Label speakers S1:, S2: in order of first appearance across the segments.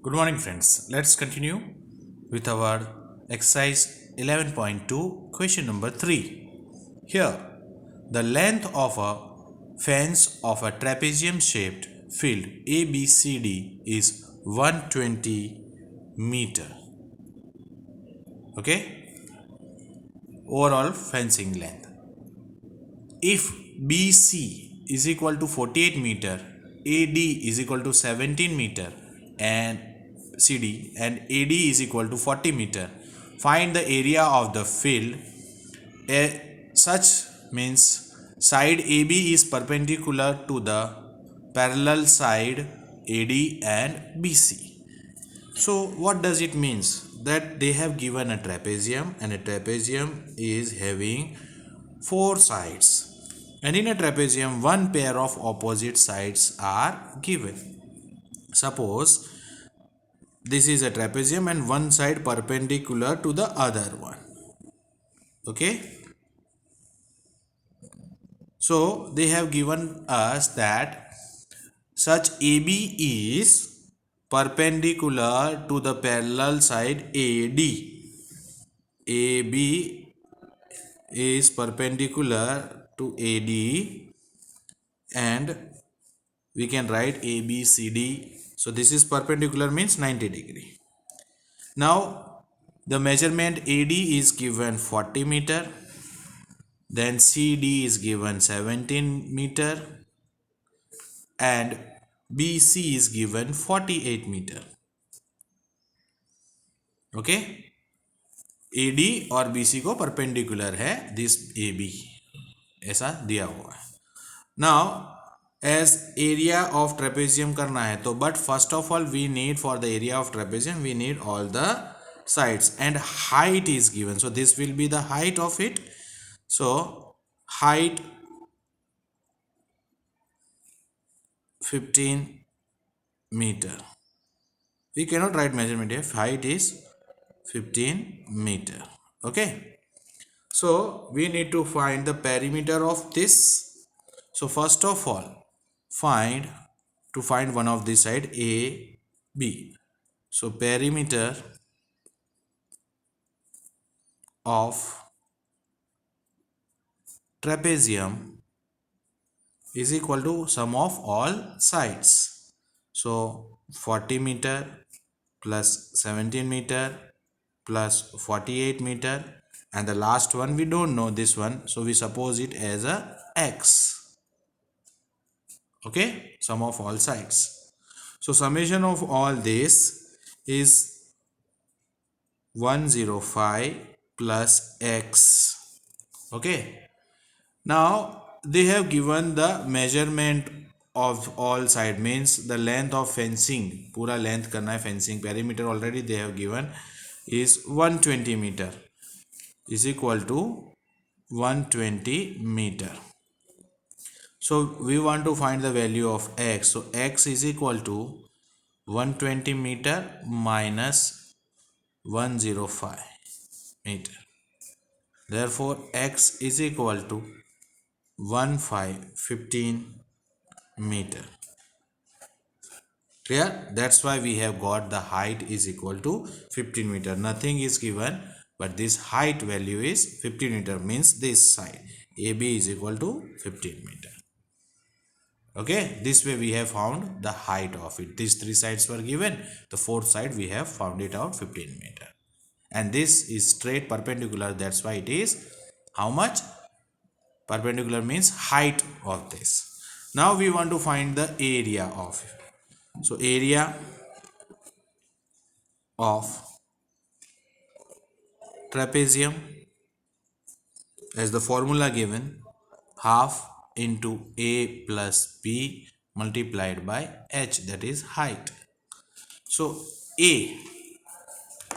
S1: Good morning, friends. Let's continue with our exercise 11.2, question number 3. Here, the length of a fence of a trapezium shaped field ABCD is 120 meter. Okay, overall fencing length. If BC is equal to 48 meter, AD is equal to 17 meter, and CD and AD is equal to 40 meter, find the area of the field. Such means side AB is perpendicular to the parallel side AD and BC. So what does it means? That they have given a trapezium, and a trapezium is having four sides, and in a trapezium one pair of opposite sides are given. Suppose this is a trapezium and one side perpendicular to the other one. Okay, so they have given us that such AB is perpendicular to the parallel side AD. AB is perpendicular to AD, and we can write ABCD. So this is perpendicular means 90 degree. Now the measurement AD is given 40 meter, then CD is given 17 meter, and BC is given 48 meter. Okay, AD और BC को perpendicular है this AB, ऐसा दिया हुआ है. Now as area of trapezium करना है तो but first of all we need for the area of trapezium we need all the sides, and height is given, so this will be the height of it. So height 15 meter. We cannot write measurement here. Height is 15 meter. Okay, so we need to find the perimeter of this. So first of all, find one of this side A, B. So perimeter of trapezium is equal to sum of all sides. So 40 meter plus 17 meter plus 48 meter, and the last one we don't know this one, so we suppose it as a x. Okay, sum of all sides. So summation of all this is 105 plus x. Okay, now they have given the measurement of all side, means the length of fencing, पूरा length करना है fencing, perimeter already they have given is 120 meter is equal to 120 meter. So we want to find the value of x. So x is equal to 120 meter minus 105 meter. Therefore x is equal to 15 meter. Clear? That's why we have got the height is equal to 15 meter. Nothing is given, but this height value is 15 meter, means this side AB is equal to 15 meter. Okay, this way we have found the height of it. These three sides were given, the fourth side we have found it out 15 meter, and this is straight perpendicular. That's why it is how much? Perpendicular means height of this. Now we want to find the area of it. So area of trapezium, as the formula given, half into a plus b multiplied by h, that is height. So a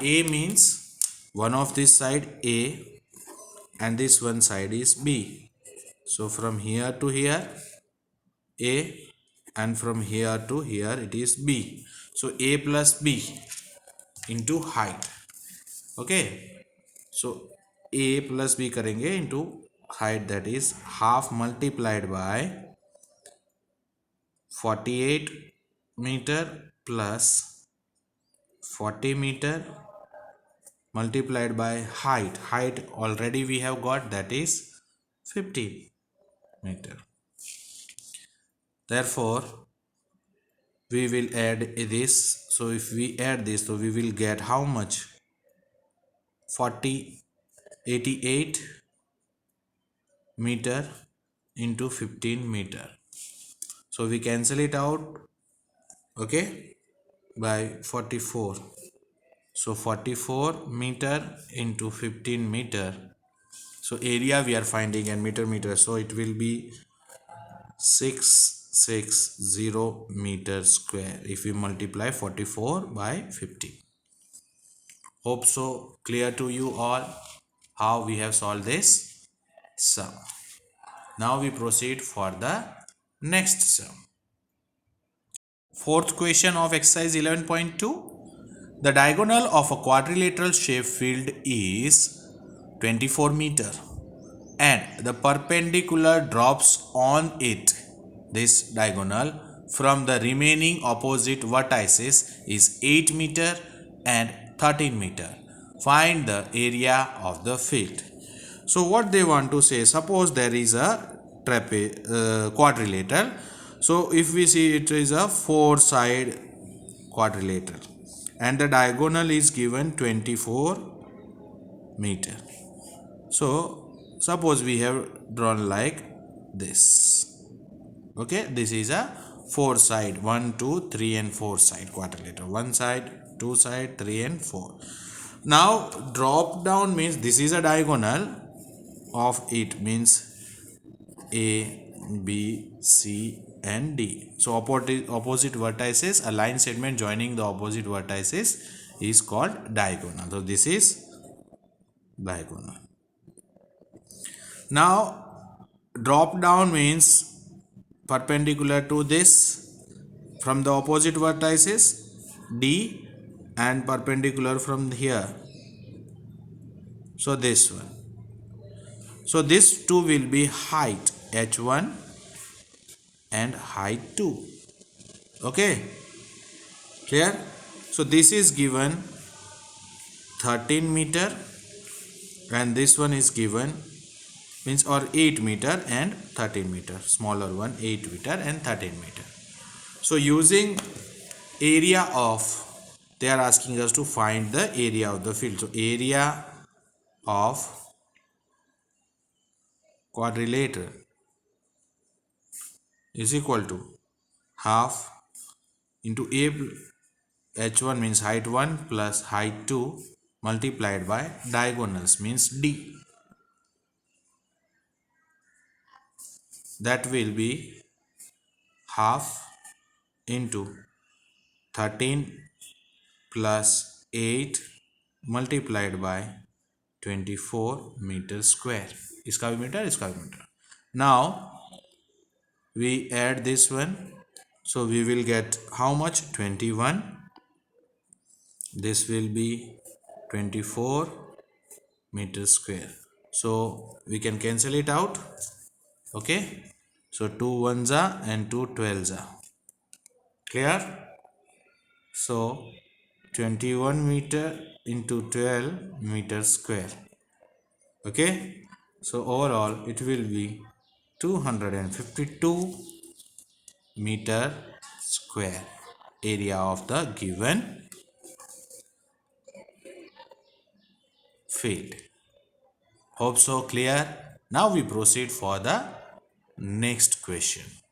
S1: means one of this side A, and this one side is B. So from here to here A, and from here to here it is B. So A plus B into height. Okay, so A plus B करेंगे into height, that is half multiplied by 48 meter plus 40 meter multiplied by height already we have got, that is 50 meter. Therefore we will add this. So if we add this, so we will get how much? 40 88 meter into 15 meter. So we cancel it out, okay, by 44. So 44 meter into 15 meter. So area we are finding and meter. So it will be 660 meter square if we multiply 44 by 50. Hope so clear to you all how we have solved this sum. Now we proceed for the next sum. Fourth question of exercise 11.2. The diagonal of a quadrilateral shape field is 24 meter and the perpendicular drops on it, this diagonal, from the remaining opposite vertices is 8 meter and 13 meter. Find the area of the field. So what they want to say, suppose there is a quadrilateral. So if we see, it is a 4-side quadrilateral and the diagonal is given 24 meter. So suppose we have drawn like this. Okay, this is a 4-side, 1 2 3 and 4 side quadrilateral. 1 side, 2 side, 3 and 4. Now drop down means this is a diagonal of it, means A, B, C and D. So opposite vertices, a line segment joining the opposite vertices is called diagonal. So this is diagonal. Now drop down means perpendicular to this from the opposite vertices D and perpendicular from here. So this one. So this two will be height h1 and height 2. Okay, clear? So this is given 13 meter and this one is given means or 8 meter and 13 meter, smaller one 8 meter and 13 meter. So using area of, they are asking us to find the area of the field. So area of quadrilateral is equal to half into A h1 means height 1 plus height 2 multiplied by diagonals means D. That will be half into 13 plus 8 multiplied by 24 meter square. इसका भी metre, इसका भी metre. Now we add this one. So we will get how much? 21. This will be 24 meter square. So we can cancel it out. Okay. So 2 ones are and 2 12s are. Clear? So 21 meter into 12 meter square. Okay. So overall it will be 252 meter square area of the given field. Hope so clear. Now we proceed for the next question.